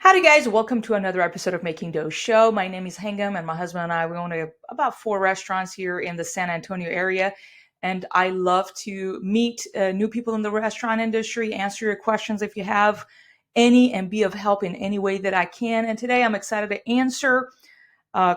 Howdy guys, welcome to another episode of Making Dough Show. My name is Hangam and my husband and I, we own about 4 restaurants here in the San Antonio area. And I love to meet new people in the restaurant industry, answer your questions if you have any, and be of help in any way that I can. And today I'm excited to answer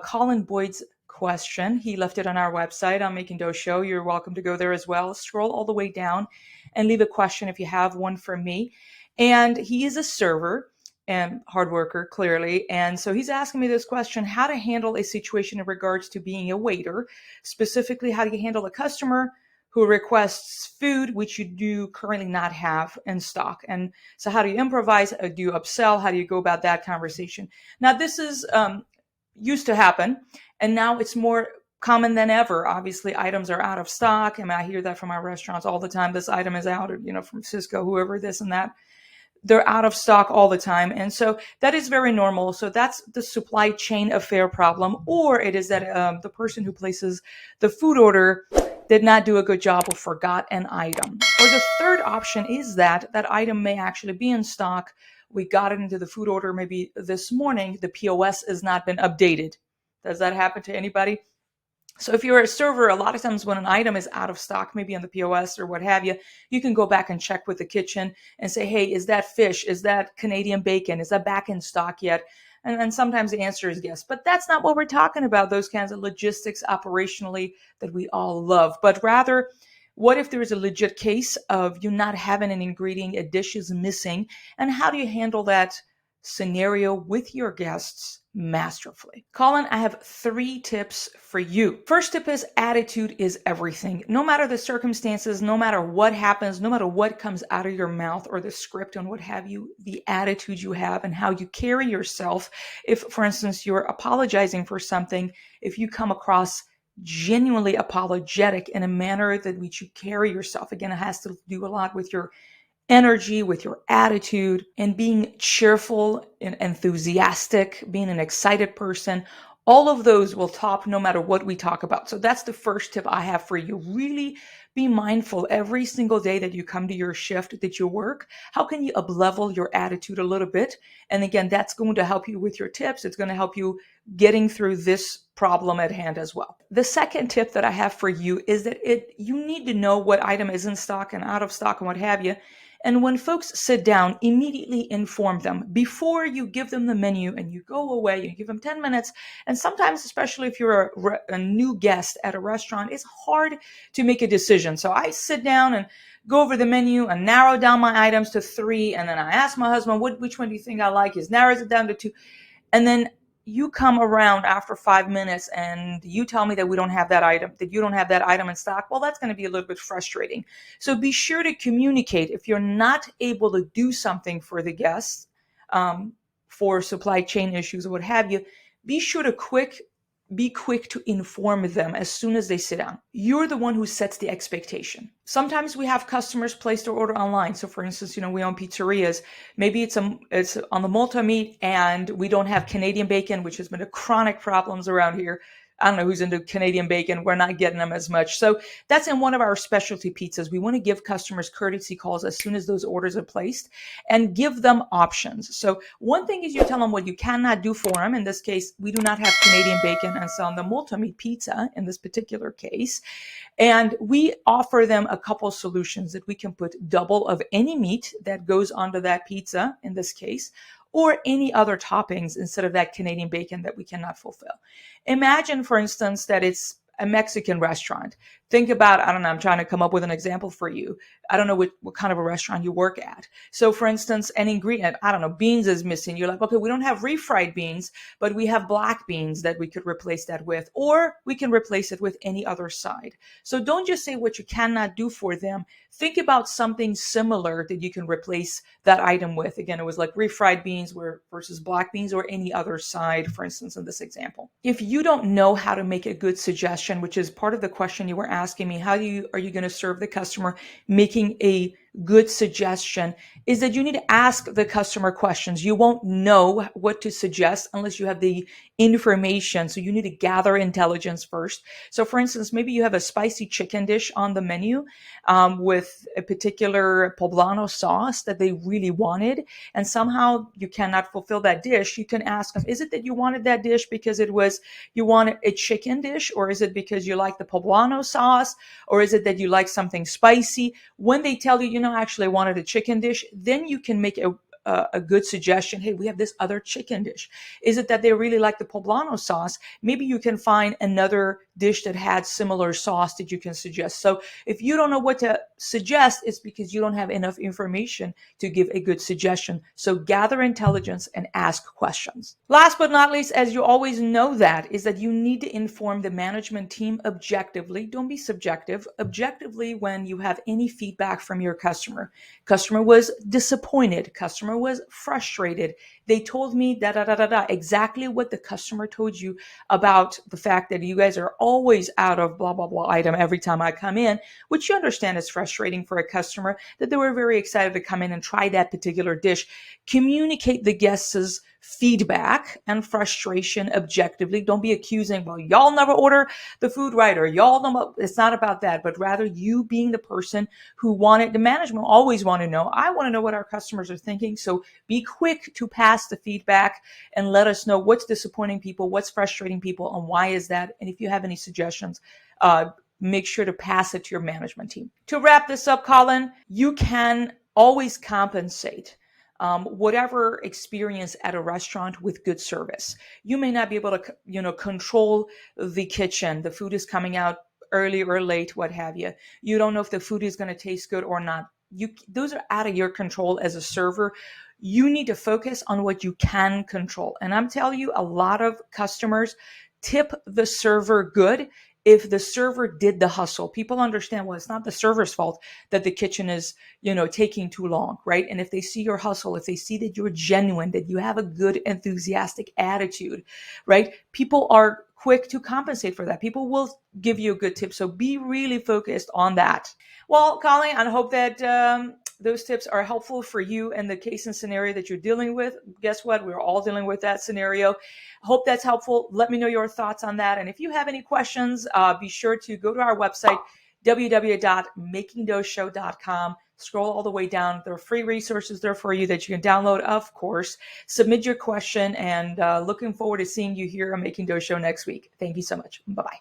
Colin Boyd's question. He left it on our website on Making Dough Show. You're welcome to go there as well. Scroll all the way down and leave a question if you have one for me. And he is a server and hard worker, clearly. And so he's asking me this question: how to handle a situation in regards to being a waiter. Specifically, how do you handle a customer who requests food which you do currently not have in stock? And so how do you improvise? Do you upsell? How do you go about that conversation? Now, this is used to happen, and now it's more common than ever. Obviously, items are out of stock. I mean, I hear that from our restaurants all the time. This item is out, or, from Cisco, whoever, this and that. They're out of stock all the time. And so that is very normal. So that's the supply chain affair problem. Or it is that the person who places the food order did not do a good job or forgot an item. Or the third option is that item may actually be in stock. We got it into the food order maybe this morning. The POS has not been updated. Does that happen to anybody? So if you're a server, a lot of times when an item is out of stock, maybe on the POS or what have you, you can go back and check with the kitchen and say, hey, is that fish? Is that Canadian bacon? Is that back in stock yet? And sometimes the answer is yes. But that's not what we're talking about, those kinds of logistics operationally that we all love. But rather, what if there is a legit case of you not having an ingredient, a dish is missing? And how do you handle that scenario with your guests masterfully? Colin, I have 3 tips for you. First tip is attitude is everything. No matter the circumstances, no matter what happens, no matter what comes out of your mouth or the script and what have you, the attitude you have and how you carry yourself. If, for instance, you're apologizing for something, if you come across genuinely apologetic in a manner that which you carry yourself, again, it has to do a lot with your energy, with your attitude, and being cheerful and enthusiastic, being an excited person. All of those will top no matter what we talk about. So that's the first tip I have for you. Really be mindful every single day that you come to your shift, that you work. How can you up-level your attitude a little bit? And again, that's going to help you with your tips. It's going to help you getting through this problem at hand as well. The second tip that I have for you is that you need to know what item is in stock and out of stock and what have you. And when folks sit down, immediately inform them before you give them the menu and you go away, you give them 10 minutes. And sometimes, especially if you're a new guest at a restaurant, it's hard to make a decision. So I sit down and go over the menu and narrow down my items to 3. And then I ask my husband, which one do you think I like? He narrows it down to 2. And then you come around after 5 minutes and you tell me that we don't have that item, that you don't have that item in stock. Well, that's going to be a little bit frustrating. So be sure to communicate. If you're not able to do something for the guests, for supply chain issues or what have you, be sure to be quick to inform them as soon as they sit down. You're the one who sets the expectation. Sometimes we have customers place their order online. So for instance, we own pizzerias. Maybe it's on the multi-meat and we don't have Canadian bacon, which has been a chronic problems around here. I don't know who's into Canadian bacon. We're not getting them as much. So that's in one of our specialty pizzas. We want to give customers courtesy calls as soon as those orders are placed and give them options. So one thing is you tell them what you cannot do for them. In this case, we do not have Canadian bacon and so on the multi-meat pizza in this particular case. And we offer them a couple solutions that we can put double of any meat that goes onto that pizza in this case, or any other toppings instead of that Canadian bacon that we cannot fulfill. Imagine, for instance, that it's a Mexican restaurant. Think about, I don't know, I'm trying to come up with an example for you. I don't know what kind of a restaurant you work at. So for instance, an ingredient, I don't know, beans is missing. You're like, okay, we don't have refried beans, but we have black beans that we could replace that with, or we can replace it with any other side. So don't just say what you cannot do for them. Think about something similar that you can replace that item with. Again, it was like refried beans versus black beans or any other side, for instance, in this example. If you don't know how to make a good suggestion, which is part of the question you were asking me, are you going to serve the customer making a good suggestion is that you need to ask the customer questions. You won't know what to suggest unless you have the information. So you need to gather intelligence first. So for instance, maybe you have a spicy chicken dish on the menu with a particular poblano sauce that they really wanted, and somehow you cannot fulfill that dish. You can ask them, is it that you wanted that dish because you wanted a chicken dish, or is it because you like the poblano sauce, or is it that you like something spicy? When they tell you, actually I wanted a chicken dish, then you can make a good suggestion. Hey, we have this other chicken dish. Is it that they really like the poblano sauce? Maybe you can find another dish that had similar sauce that you can suggest. So if you don't know what to suggest, it's because you don't have enough information to give a good suggestion. So gather intelligence and ask questions. Last but not least, as you always know, that is that you need to inform the management team objectively. Don't be subjective. Objectively, when you have any feedback from your customer. Customer was disappointed. Customer was frustrated. They told me exactly what the customer told you about the fact that you guys are always out of blah, blah, blah item every time I come in, which you understand is frustrating for a customer, that they were very excited to come in and try that particular dish. Communicate the guests' feedback and frustration objectively. Don't be accusing, well, y'all never order the food right, or y'all know. It's not about that, but rather you being the person who wanted, the management always want to know. I want to know what our customers are thinking. So be quick to pass the feedback and let us know what's disappointing people, what's frustrating people, and why is that. And if you have any suggestions, make sure to pass it to your management team. To wrap this up, Colin, you can always compensate whatever experience at a restaurant with good service. You may not be able to, control the kitchen. The food is coming out early or late, what have you. You don't know if the food is going to taste good or not. Those are out of your control as a server. You need to focus on what you can control. And I'm telling you, a lot of customers tip the server good if the server did the hustle. People understand, well, it's not the server's fault that the kitchen is, taking too long, right? And if they see your hustle, if they see that you're genuine, that you have a good, enthusiastic attitude, right? People are quick to compensate for that. People will give you a good tip. So be really focused on that. Well, Colleen, I hope that those tips are helpful for you in the case and scenario that you're dealing with. Guess what? We're all dealing with that scenario. Hope that's helpful. Let me know your thoughts on that. And if you have any questions, be sure to go to our website, www.makingdoughshow.com. Scroll all the way down. There are free resources there for you that you can download, of course. Submit your question, and looking forward to seeing you here on Making Dough Show next week. Thank you so much. Bye-bye.